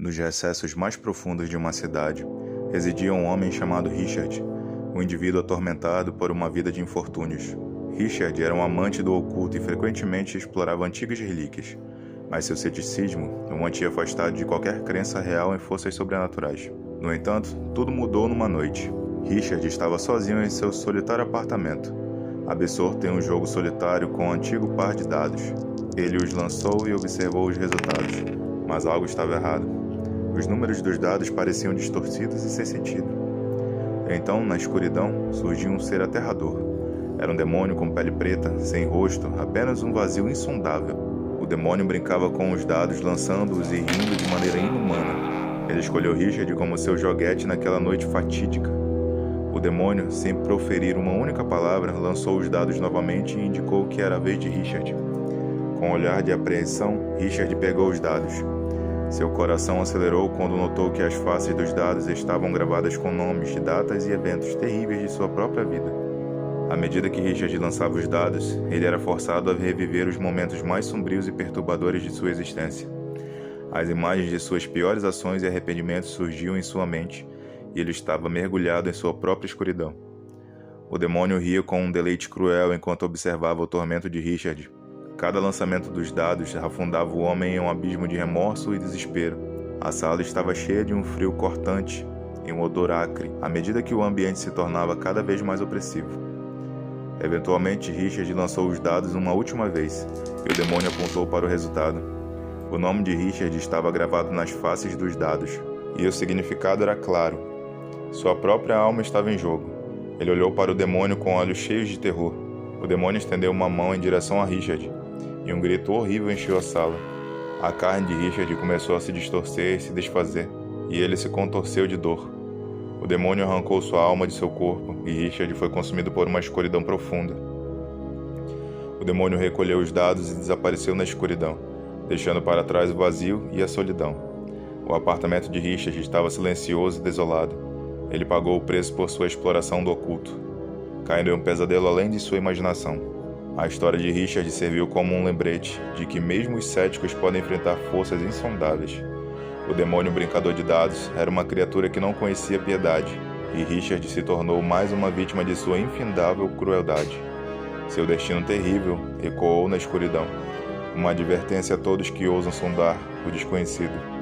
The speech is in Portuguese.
Nos recessos mais profundos de uma cidade, residia um homem chamado Richard, um indivíduo atormentado por uma vida de infortúnios. Richard era um amante do oculto e frequentemente explorava antigas relíquias, mas seu ceticismo o mantinha afastado de qualquer crença real em forças sobrenaturais. No entanto, tudo mudou numa noite. Richard estava sozinho em seu solitário apartamento, absorto em um jogo solitário com um antigo par de dados. Ele os lançou e observou os resultados, mas algo estava errado. Os números dos dados pareciam distorcidos e sem sentido. Então, na escuridão, surgiu um ser aterrador. Era um demônio com pele preta, sem rosto, apenas um vazio insondável. O demônio brincava com os dados, lançando-os e rindo de maneira inumana. Ele escolheu Richard como seu joguete naquela noite fatídica. O demônio, sem proferir uma única palavra, lançou os dados novamente e indicou que era a vez de Richard. Com um olhar de apreensão, Richard pegou os dados. Seu coração acelerou quando notou que as faces dos dados estavam gravadas com nomes, datas e eventos terríveis de sua própria vida. À medida que Richard lançava os dados, ele era forçado a reviver os momentos mais sombrios e perturbadores de sua existência. As imagens de suas piores ações e arrependimentos surgiam em sua mente, e ele estava mergulhado em sua própria escuridão. O demônio ria com um deleite cruel enquanto observava o tormento de Richard. Cada lançamento dos dados afundava o homem em um abismo de remorso e desespero. A sala estava cheia de um frio cortante e um odor acre, à medida que o ambiente se tornava cada vez mais opressivo. Eventualmente, Richard lançou os dados uma última vez, e o demônio apontou para o resultado. O nome de Richard estava gravado nas faces dos dados, e o significado era claro. Sua própria alma estava em jogo. Ele olhou para o demônio com olhos cheios de terror. O demônio estendeu uma mão em direção a Richard, e um grito horrível encheu a sala. A carne de Richard começou a se distorcer e se desfazer, e ele se contorceu de dor. O demônio arrancou sua alma de seu corpo, e Richard foi consumido por uma escuridão profunda. O demônio recolheu os dados e desapareceu na escuridão, deixando para trás o vazio e a solidão. O apartamento de Richard estava silencioso e desolado. Ele pagou o preço por sua exploração do oculto, caindo em um pesadelo além de sua imaginação. A história de Richard serviu como um lembrete de que mesmo os céticos podem enfrentar forças insondáveis. O demônio brincador de dados era uma criatura que não conhecia piedade, e Richard se tornou mais uma vítima de sua infindável crueldade. Seu destino terrível ecoou na escuridão, uma advertência a todos que ousam sondar o desconhecido.